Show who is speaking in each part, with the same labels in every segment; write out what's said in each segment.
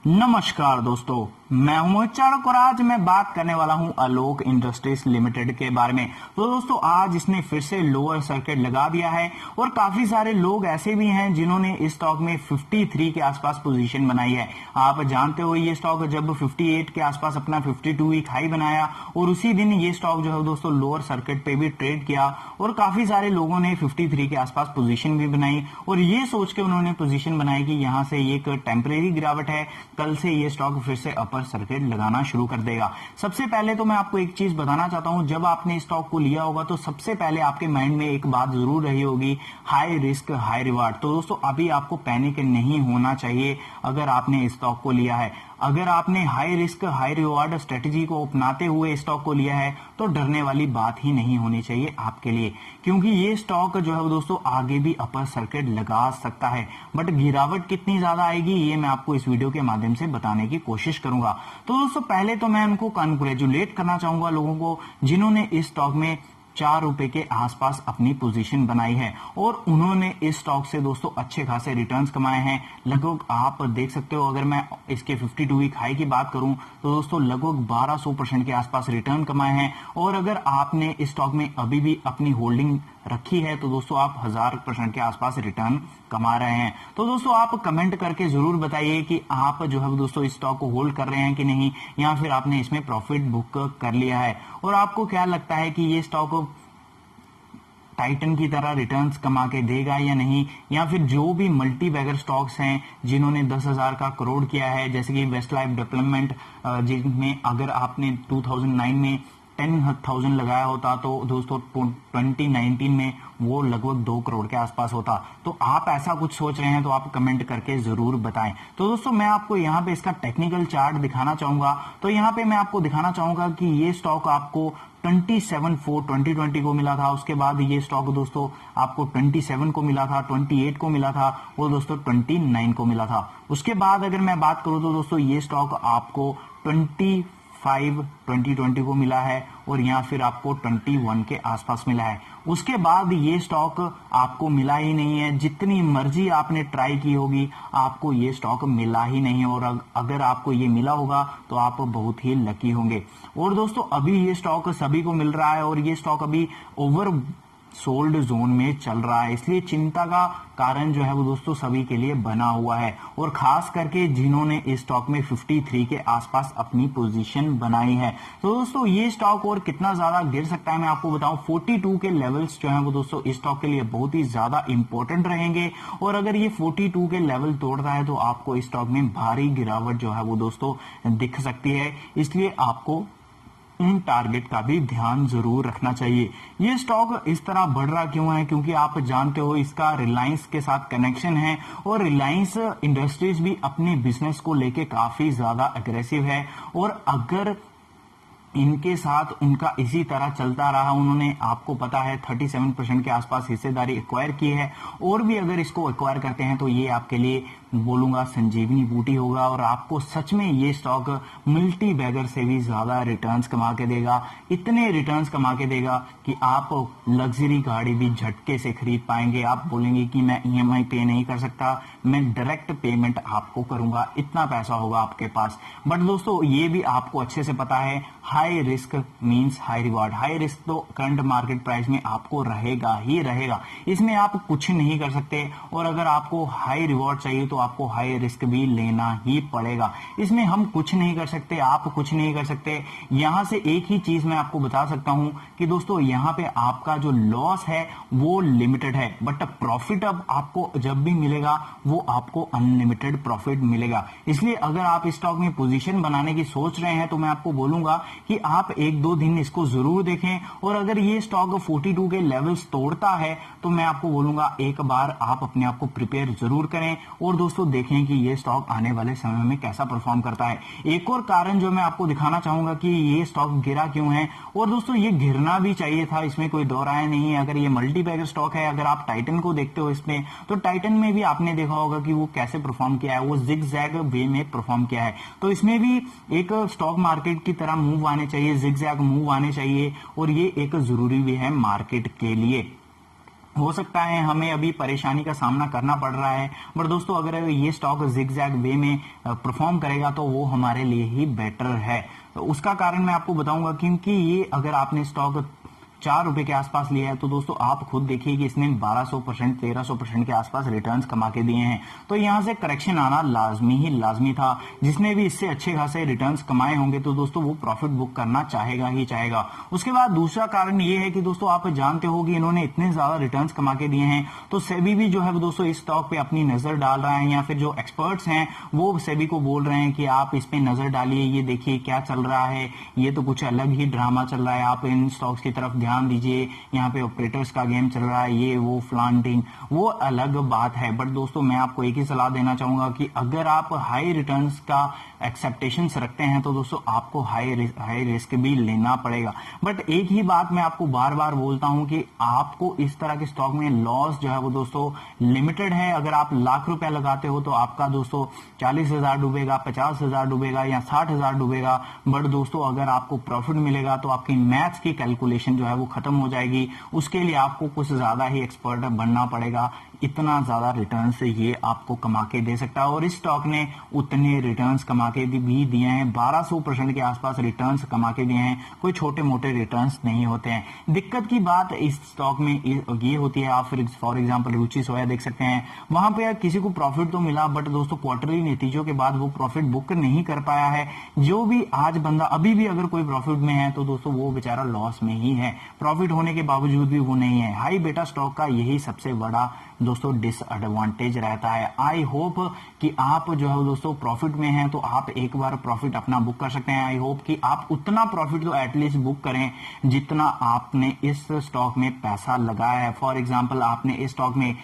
Speaker 1: नमस्कार दोस्तों, मैं हूं मोहित चाणक्य और आज मैं बात करने वाला हूं आलोक इंडस्ट्रीज लिमिटेड के बारे में। तो दोस्तों आज इसने फिर से लोअर सर्किट लगा दिया है और काफी सारे लोग ऐसे भी हैं जिन्होंने इस स्टॉक में 53 के आसपास पोजीशन बनाई है। आप जानते हो ये स्टॉक जब 58 के आसपास अपना 52 वीक हाई बनाया और उसी दिन ये स्टॉक जो है दोस्तों लोअर सर्किट पे भी ट्रेड किया और काफी सारे लोगों ने 53 के आसपास पोजीशन भी बनाई और ये सोच के उन्होंने पोजीशन बनाई कि यहाँ से एक टेम्परेरी गिरावट है, कल से ये स्टॉक फिर से अपर सर्किट लगाना शुरू कर देगा। सबसे पहले तो मैं आपको एक चीज बताना चाहता हूं, जब आपने स्टॉक को लिया होगा तो सबसे पहले आपके माइंड में एक बात जरूर रही होगी, हाई रिस्क हाई रिवार्ड। तो दोस्तों अभी आपको पैनिक नहीं होना चाहिए अगर आपने स्टॉक को लिया है। अगर आपने high risk high reward strategy को अपनाते हुए स्टॉक को लिया है तो डरने वाली बात ही नहीं होनी चाहिए आपके लिए, क्योंकि ये स्टॉक जो है दोस्तों आगे भी अपर सर्किट लगा सकता है। बट गिरावट कितनी ज्यादा आएगी ये मैं आपको इस वीडियो के माध्यम से बताने की कोशिश करूंगा। तो दोस्तों पहले तो मैं उनको कॉन्ग्रेचुलेट करना चाहूंगा लोगों को जिन्होंने इस स्टॉक में ₹4 के आसपास अपनी पोजीशन बनाई है और उन्होंने इस स्टॉक से दोस्तों अच्छे खासे रिटर्न्स कमाए हैं। लगभग आप देख सकते हो, अगर मैं इसके 52 वीक हाई की बात करूं तो दोस्तों लगभग 1200% के आसपास रिटर्न कमाए हैं। और अगर आपने इस स्टॉक में अभी भी अपनी होल्डिंग रखी है तो दोस्तों आप 1000% के आसपास रिटर्न कमा रहे हैं। तो दोस्तों आप कमेंट करके जरूर बताइए कि आप जो है दोस्तों इस स्टॉक को होल्ड कर रहे हैं कि नहीं, या फिर आपने इसमें प्रॉफिट बुक कर लिया है और आपको क्या लगता है कि ये स्टॉक टाइटन की तरह रिटर्न्स कमा के देगा या नहीं, या फिर जो भी मल्टी बैगर स्टॉक्स हैं जिन्होंने 10,000 का करोड़ किया है, जैसे कि वेस्ट लाइफ डेवलपमेंट, जिनमें अगर आपने 2009 में 10,000 लगाया होता तो दोस्तों 2019 में वो लगभग 2 करोड़ के आसपास होता। तो आप ऐसा कुछ सोच रहे हैं तो आप कमेंट करके जरूर बताएं। तो दोस्तों मैं आपको यहाँ पे इसका टेक्निकल चार्ट दिखाना चाहूंगा। तो यहाँ पे मैं आपको दिखाना चाहूंगा कि ये स्टॉक आपको 27/4 2020 को मिला था, उसके बाद ये स्टॉक दोस्तों आपको 27 को मिला था, 28 को मिला था, वो दोस्तों 29 को मिला था। उसके बाद अगर मैं बात करूं तो दोस्तों ये स्टॉक आपको 2020 को मिला है और यहाँ फिर आपको 21 के आसपास मिला है। उसके बाद ये स्टॉक आपको मिला ही नहीं है, जितनी मर्जी आपने ट्राई की होगी आपको ये स्टॉक मिला ही नहीं। और अगर आपको ये मिला होगा तो आप बहुत ही लकी होंगे। और दोस्तों अभी ये स्टॉक सभी को मिल रहा है और ये स्टॉक अभी ओवर सोल्ड जोन में चल रहा है, इसलिए चिंता का कारण जो है वो दोस्तों सभी के लिए बना हुआ है और खास करके जिन्होंने इस स्टॉक में 53 के आसपास अपनी पोजीशन बनाई है। तो दोस्तों ये स्टॉक और कितना ज्यादा गिर सकता है मैं आपको बताऊं, 42 के लेवल्स जो है वो दोस्तों इस स्टॉक के लिए बहुत ही ज्यादा इंपॉर्टेंट रहेंगे और अगर ये 42 के लेवल तोड़ता है तो आपको इस स्टॉक में भारी गिरावट जो है वो दोस्तों दिख सकती है, इसलिए आपको उन टारगेट का भी ध्यान जरूर रखना चाहिए। ये स्टॉक इस तरह बढ़ रहा क्यों है, क्योंकि आप जानते हो इसका रिलायंस के साथ कनेक्शन है और रिलायंस इंडस्ट्रीज भी अपने बिजनेस को लेके काफी ज्यादा अग्रेसिव है और अगर इनके साथ उनका इसी तरह चलता रहा, उन्होंने आपको पता है 37% के आसपास हिस्सेदारी एक्वायर की है और भी अगर इसको एक्वायर करते हैं तो ये आपके लिए बोलूंगा संजीवनी बूटी होगा और आपको सच में ये स्टॉक मल्टी बैगर से भी ज्यादा रिटर्न्स कमा के देगा। इतने रिटर्न्स कमा के देगा कि आप लग्जरी गाड़ी भी झटके से खरीद पाएंगे। आप बोलेंगे कि मैं ईएमआई पे नहीं कर सकता, मैं डायरेक्ट पेमेंट आपको करूंगा, इतना पैसा होगा आपके पास। बट दोस्तों ये भी आपको अच्छे से पता है, high risk means high reward. High risk तो करंट मार्केट प्राइस में आपको रहेगा ही रहेगा, इसमें आप कुछ नहीं कर सकते। और अगर आपको हाई रिवार्ड चाहिए तो आपको हाई रिस्क भी लेना ही पड़ेगा, इसमें हम कुछ नहीं कर सकते, आप कुछ नहीं कर सकते। यहां से एक ही चीज मैं आपको बता सकता हूं कि दोस्तों यहां पे आपका जो लॉस है वो लिमिटेड है, बट प्रॉफिट अब आपको जब भी मिलेगा वो आपको अनलिमिटेड प्रॉफिट मिलेगा। इसलिए अगर आप स्टॉक में पोजीशन बनाने की सोच रहे हैं तो मैं आपको बोलूंगा कि आप 1-2 दिन इसको जरूर देखें और अगर ये स्टॉक 42 के लेवल्स तोड़ता है तो मैं आपको बोलूंगा एक बार आप अपने आप को प्रिपेयर जरूर करें और दोस्तों देखें कि ये स्टॉक आने वाले समय में कैसा परफॉर्म करता है। एक और कारण जो मैं आपको दिखाना चाहूंगा कि ये स्टॉक गिरा क्यों है, और दोस्तों ये गिरना भी चाहिए था, इसमें कोई दो राय नहीं है। अगर ये मल्टी बैगर स्टॉक है, अगर आप टाइटन को देखते हो इसमें, तो टाइटन में भी आपने देखा होगा कि वो कैसे परफॉर्म किया है, वो जिग जैग वे में परफॉर्म किया है। तो इसमें भी एक स्टॉक मार्केट की तरह मूव आने चाहिए, जिग जैग मूव आने चाहिए और ये एक जरूरी भी है मार्केट के लिए। हो सकता है हमें अभी परेशानी का सामना करना पड़ रहा है, बट दोस्तों अगर ये स्टॉक जिगजैग वे में परफॉर्म करेगा तो वो हमारे लिए ही बेटर है। तो उसका कारण मैं आपको बताऊंगा, क्योंकि ये अगर आपने स्टॉक 4 रुपए के आसपास लिया है तो दोस्तों आप खुद देखिए कि इसने 1200% 1300% के आसपास रिटर्न्स कमा के दिए हैं। तो यहां से करेक्शन आना लाजमी था। जिसने भी इससे अच्छे खासे रिटर्न्स कमाए होंगे तो दोस्तों वो प्रॉफिट बुक करना चाहेगा ही चाहेगा। उसके बाद दूसरा कारण ये है कि दोस्तों आप जानते हो कि इन्होंने इतने ज्यादा रिटर्न्स कमा के दिए हैं, तो सेबी भी जो है वो दोस्तों इस स्टॉक पे अपनी नजर डाल रहा है, या फिर जो एक्सपर्ट्स हैं वो सेबी को बोल रहे हैं कि आप इस पे नजर डालिए, ये देखिए क्या चल रहा है, ये तो कुछ अलग ही ड्रामा चल रहा है, आप इन स्टॉक्स की तरफ ध्यान दीजिए, यहाँ पे ऑपरेटर्स का गेम चल रहा है, ये वो फ्लांटिंग, वो अलग बात है। बट दोस्तों मैं आपको एक ही सलाह देना चाहूंगा कि अगर आप हाई रिटर्न्स का एक्सेप्टेशंस रखते हैं तो दोस्तों आपको हाई रिस्क भी लेना पड़ेगा। बट एक ही बात मैं आपको बार बार बोलता हूं कि आपको इस तरह के स्टॉक में लॉस जो है वो दोस्तों लिमिटेड है। अगर आप लाख रुपया लगाते हो तो आपका दोस्तों 40,000 डूबेगा, 50,000 डूबेगा या 60,000 डूबेगा। बट दोस्तों अगर आपको प्रॉफिट मिलेगा तो आपकी मैथ्स की कैलकुलेशन जो है वो खत्म हो जाएगी। उसके लिए आपको कुछ ज्यादा ही एक्सपर्ट बनना पड़ेगा। इतना ज्यादा रिटर्न से ये आपको कमा के दे सकता है, और इस स्टॉक ने उतने रिटर्न्स कमा के भी दिए हैं। 1200% के आसपास रिटर्न्स कमा के दिए हैं। कोई छोटे मोटे रिटर्न्स नहीं होते हैं। दिक्कत की बात इस स्टॉक में ये होती है, आप फॉर एग्जांपल रुचि सोया देख सकते हैं, वहां पे किसी को प्रॉफिट तो मिला बट दोस्तों क्वार्टरली नतीजों के बाद वो प्रॉफिट बुक नहीं कर पाया है। जो भी आज बंदा अभी भी अगर कोई प्रॉफिट में है तो दोस्तों वो बेचारा लॉस में ही है, प्रॉफिट होने के बावजूद भी वो नहीं है। हाई बेटा स्टॉक का यही सबसे बड़ा दोस्तों डिसएडवांटेज रहता है। आई होप कि आप जो है दोस्तों प्रॉफिट में हैं तो आप एक बार प्रॉफिट अपना बुक कर सकते हैं। आई होप कि आप उतना प्रॉफिट तो एटलीस्ट बुक करें जितना आपने इस स्टॉक में पैसा लगाया है। फॉर एग्जांपल आपने इस स्टॉक में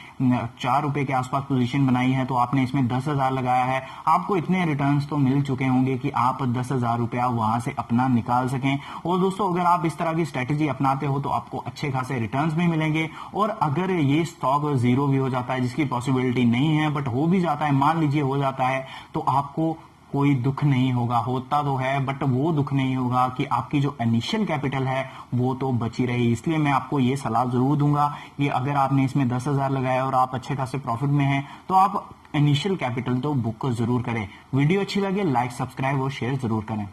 Speaker 1: 4 रुपए के आसपास पोजीशन बनाई है तो आपने इसमें 10,000 लगाया है, आपको इतने रिटर्न्स तो मिल चुके होंगे कि आप 10,000 रुपया वहां से अपना निकाल सकें। और दोस्तों अगर आप इस तरह की स्ट्रेटेजी अपनाते हो तो आपको अच्छे खासे रिटर्न्स भी मिलेंगे। और अगर ये स्टॉक जीरो भी हो जाता है, जिसकी पॉसिबिलिटी नहीं है बट हो भी जाता है, मान लीजिए हो जाता है, तो आपको कोई दुख नहीं होगा। होता तो है बट वो दुख नहीं होगा कि आपकी जो इनिशियल कैपिटल है वो तो बची रही। इसलिए मैं आपको ये सलाह जरूर दूंगा कि अगर आपने इसमें 10,000 लगाया और आप अच्छे खासे प्रॉफिट में हैं तो आप इनिशियल कैपिटल तो बुक जरूर करें। वीडियो अच्छी लगे लाइक, सब्सक्राइब और शेयर जरूर करें।